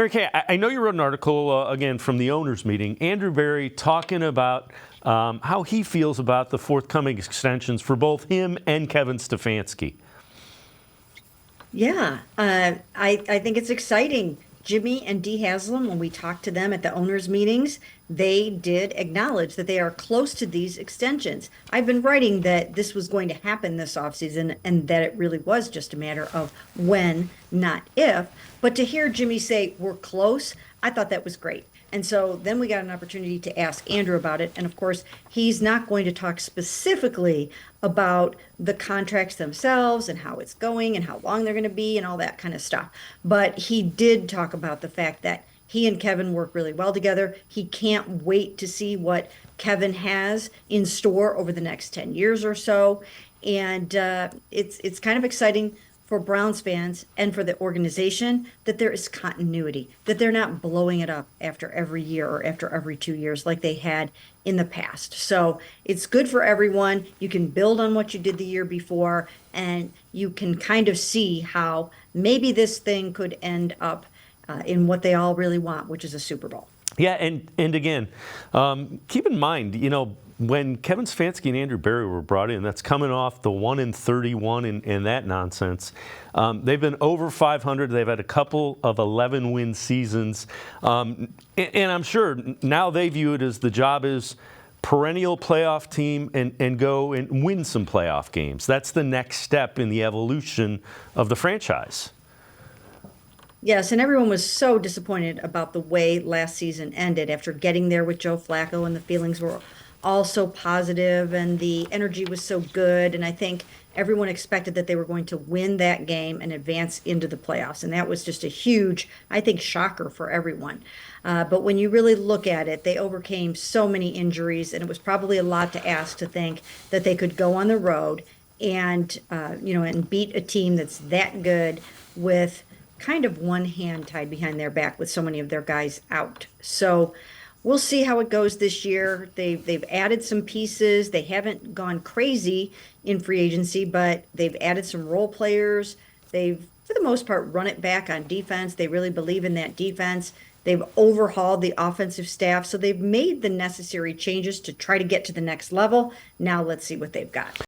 Okay, I know you wrote an article, again, from the owners' meeting. Andrew Berry talking about how he feels about the forthcoming extensions for both him and Kevin Stefanski. Yeah, I think it's exciting. Jimmy and Dee Haslam, when we talked to them at the owners' meetings, they did acknowledge that they are close to these extensions. I've been writing that this was going to happen this offseason and that it really was just a matter of when, not if. But to hear Jimmy say we're close, I thought that was great. And so then we got an opportunity to ask Andrew about it. And of course, he's not going to talk specifically about the contracts themselves and how it's going and how long they're going to be and all that kind of stuff. But he did talk about the fact that he and Kevin work really well together. He can't wait to see what Kevin has in store over the next 10 years or so. And it's kind of exciting for Browns fans and for the organization that there is continuity, that they're not blowing it up after every year or after every 2 years like they had in the past. So it's good for everyone. You can build on what you did the year before, and you can kind of see how maybe this thing could end up in what they all really want, which is a Super Bowl. Yeah, and again, keep in mind, when Kevin Stefanski and Andrew Berry were brought in, that's coming off the 1-31 and that nonsense. They've been over 500. They've had a couple of 11-win seasons. And I'm sure now they view it as the job is perennial playoff team and go and win some playoff games. That's the next step in the evolution of the franchise. Yes, and everyone was so disappointed about the way last season ended after getting there with Joe Flacco, and the feelings were all so positive and the energy was so good. And I think everyone expected that they were going to win that game and advance into the playoffs. And that was just a huge, I think, shocker for everyone. But when you really look at it, they overcame so many injuries, and it was probably a lot to ask to think that they could go on the road and, and beat a team that's that good with kind of one hand tied behind their back with so many of their guys out. So we'll see how it goes this year. They've added some pieces. They haven't gone crazy in free agency, but they've added some role players. They've, for the most part, run it back on defense. They really believe in that defense. They've overhauled the offensive staff. So they've made the necessary changes to try to get to the next level. Now let's see what they've got.